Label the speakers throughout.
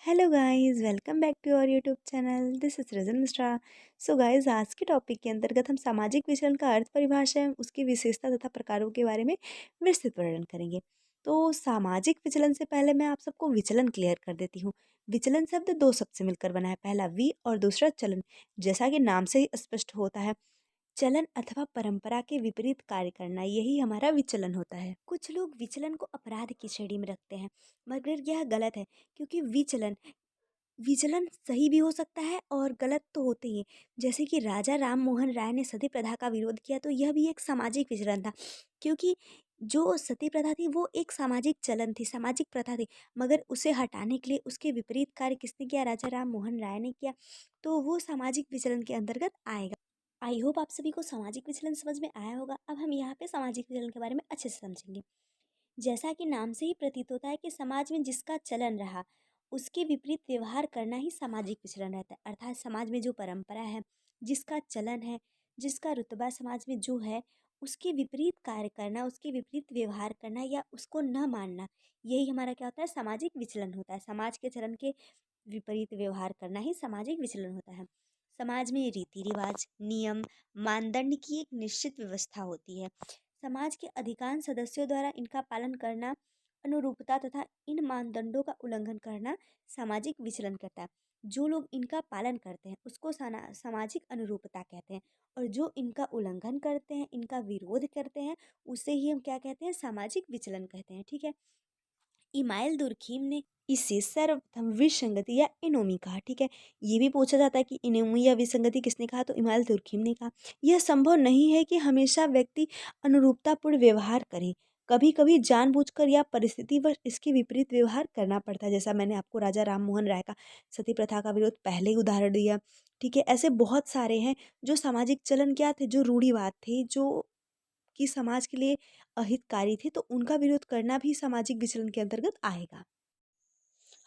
Speaker 1: Hello guys, welcome back to our YouTube channel. This is Rajan Mishra. So guys, आज के topic के अंतर्गत हम सामाजिक विचलन का अर्थ, परिभाषा एवं उसकी विशेषता तथा प्रकारों के बारे में विस्तृत वर्णन करेंगे। तो सामाजिक विचलन से पहले मैं आप सबको विचलन क्लियर कर देती हूँ। विचलन शब्द दो शब्द से मिलकर बना है, पहला वि और दूसरा चलन। जैसा कि नाम से ही स्पष्ट होता है, चलन अथवा परंपरा के विपरीत कार्य करना, यही हमारा विचलन होता है। कुछ लोग विचलन को अपराध की श्रेणी में रखते हैं, मगर यह गलत है, क्योंकि विचलन विचलन सही भी हो सकता है और गलत तो होते ही हैं। जैसे कि राजा राम मोहन राय ने सती प्रथा का विरोध किया, तो यह भी एक सामाजिक विचलन था, क्योंकि जो सती प्रथा थी वो एक सामाजिक चलन थी, सामाजिक प्रथा थी। मगर उसे हटाने के लिए उसके विपरीत कार्य किसने किया? राजा राम मोहन राय ने किया। तो वो सामाजिक विचलन के अंतर्गत आएगा। आई होप आप सभी को सामाजिक विचलन समझ में आया होगा। अब हम यहाँ पे सामाजिक विचलन के बारे में अच्छे से समझेंगे। जैसा कि नाम से ही प्रतीत होता है कि समाज में जिसका चलन रहा, उसके विपरीत व्यवहार करना ही सामाजिक विचलन रहता है। अर्थात समाज में जो परंपरा है, जिसका चलन है, जिसका रुतबा समाज में जो है, उसके विपरीत कार्य करना, उसके विपरीत व्यवहार करना या उसको न मानना, यही हमारा क्या होता है? सामाजिक विचलन होता है। समाज के चलन के विपरीत व्यवहार करना ही सामाजिक विचलन होता है। समाज में रीति रिवाज, नियम, मानदंड की एक निश्चित व्यवस्था होती है। समाज के अधिकांश सदस्यों द्वारा इनका पालन करना, अनुरूपता तथा इन मानदंडों का उल्लंघन करना सामाजिक विचलन करता है। जो लोग इनका पालन करते हैं उसको सामाजिक अनुरूपता कहते हैं, और जो इनका उल्लंघन करते हैं, इनका विरोध करते हैं, उसे ही हम क्या कहते हैं? सामाजिक विचलन कहते हैं। ठीक है। इमाइल दुर्खीम ने इसे सर्वप्रथम विसंगति या एनोमी कहा। ठीक है। ये भी पूछा जाता है कि एनोमी या विसंगति किसने कहा, तो इमाइल दुर्खीम ने कहा। यह संभव नहीं है कि हमेशा व्यक्ति अनुरूपतापूर्ण व्यवहार करे। कभी कभी जानबूझकर या परिस्थितिवश इसके विपरीत व्यवहार करना पड़ता है। जैसा मैंने आपको राजा राम मोहन राय का सती प्रथा का विरोध पहले ही उदाहरण दिया। ठीक है। ऐसे बहुत सारे हैं जो सामाजिक चलन क्या थे, जो रूढ़िवाद थे, जो कि समाज के लिए अहितकारी थे, तो उनका विरोध करना भी सामाजिक विचलन के अंतर्गत आएगा।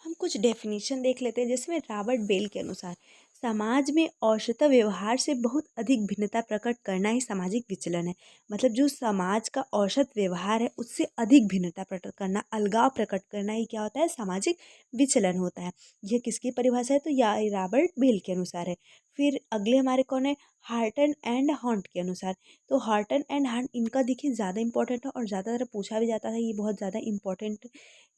Speaker 1: हम कुछ डेफिनेशन देख लेते हैं, जिसमें रॉबर्ट बेल के अनुसार समाज में औसत व्यवहार से बहुत अधिक भिन्नता प्रकट करना ही सामाजिक विचलन है। मतलब जो समाज का औसत व्यवहार है उससे अधिक भिन्नता प्रकट करना, अलगाव प्रकट करना ही क्या होता है? सामाजिक विचलन होता है। यह किसकी परिभाषा है? तो यह रॉबर्ट बेल के अनुसार है। फिर अगले हमारे कौन है? हार्टन एंड हॉन्ट के अनुसार। तो हार्टन एंड हॉन्ट, इनका देखिए ज़्यादा इंपॉर्टेंट है और ज़्यादातर पूछा भी जाता है, ये बहुत ज़्यादा इंपॉर्टेंट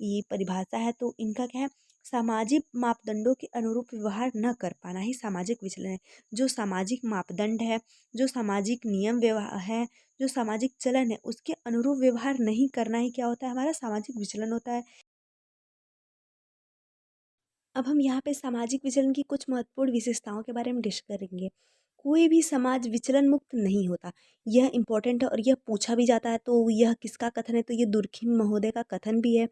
Speaker 1: ये परिभाषा है। तो इनका क्या है? सामाजिक मापदंडों के अनुरूप व्यवहार न कर पाना ही सामाजिक विचलन है। जो सामाजिक मापदंड है, जो सामाजिक नियम व्यवहार है, जो सामाजिक चलन है, उसके अनुरूप व्यवहार नहीं करना ही क्या होता है? हमारा सामाजिक विचलन होता है। अब हम यहाँ पे सामाजिक विचलन की कुछ महत्वपूर्ण विशेषताओं के बारे में डिस्कस करेंगे। कोई भी समाज विचलन मुक्त नहीं होता, यह इम्पोर्टेंट है और यह पूछा भी जाता है। तो यह किसका कथन है? तो ये दुर्खिम महोदय का कथन भी है,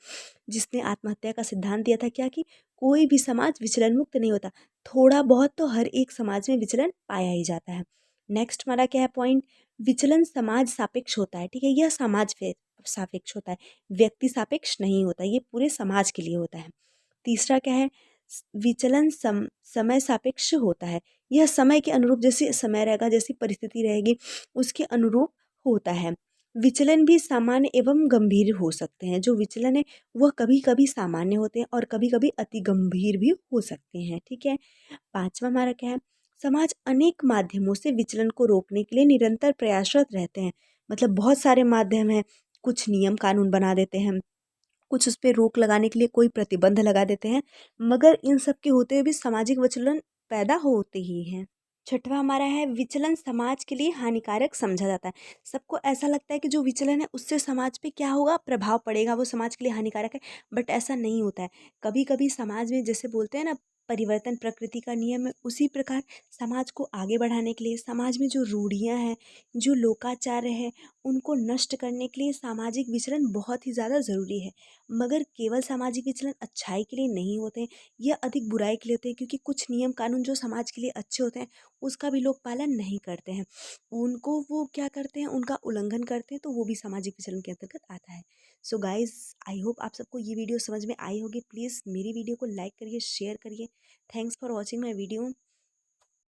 Speaker 1: जिसने आत्महत्या का सिद्धांत दिया था। क्या कि कोई भी समाज विचलन मुक्त नहीं होता, थोड़ा बहुत तो हर एक समाज में विचलन पाया ही जाता है। नेक्स्ट हमारा क्या है पॉइंट? विचलन समाज सापेक्ष होता है। ठीक है। यह सापेक्ष होता है, व्यक्ति सापेक्ष नहीं होता, ये पूरे समाज के लिए होता है। तीसरा क्या है? विचलन समय सापेक्ष होता है। यह समय के अनुरूप, जैसे समय रहेगा, जैसी परिस्थिति रहेगी, उसके अनुरूप होता है। विचलन भी सामान्य एवं गंभीर हो सकते हैं। जो विचलन है वह कभी कभी सामान्य होते हैं और कभी कभी अति गंभीर भी हो सकते हैं। ठीक है। पांचवा हमारा क्या है? समाज अनेक माध्यमों से विचलन को रोकने के लिए निरंतर प्रयासरत रहते हैं। मतलब बहुत सारे माध्यम हैं, कुछ नियम कानून बना देते हैं, कुछ उस पे रोक लगाने के लिए कोई प्रतिबंध लगा देते हैं, मगर इन सब के होते हुए भी सामाजिक विचलन पैदा होते ही हैं। छठवां हमारा है, विचलन समाज के लिए हानिकारक समझा जाता है। सबको ऐसा लगता है कि जो विचलन है उससे समाज पे क्या होगा? प्रभाव पड़ेगा, वो समाज के लिए हानिकारक है। बट ऐसा नहीं होता है। कभी कभी समाज में, जैसे बोलते हैं ना, परिवर्तन प्रकृति का नियम है, उसी प्रकार समाज को आगे बढ़ाने के लिए, समाज में जो रूढ़ियाँ हैं, जो लोकाचार है, उनको नष्ट करने के लिए सामाजिक विचलन बहुत ही ज़्यादा ज़रूरी है। मगर केवल सामाजिक विचलन अच्छाई के लिए नहीं होते हैं, यह अधिक बुराई के लिए होते हैं, क्योंकि कुछ नियम कानून जो समाज के लिए अच्छे होते हैं उसका भी लोग पालन नहीं करते हैं। उनको वो क्या करते हैं? उनका उल्लंघन करते हैं, तो वो भी सामाजिक विचलन के अंतर्गत आता है। सो गाइज, आई होप आप सबको ये वीडियो समझ में आई होगी। प्लीज़ मेरी वीडियो को लाइक करिए, शेयर करिए। Thanks for watching my video.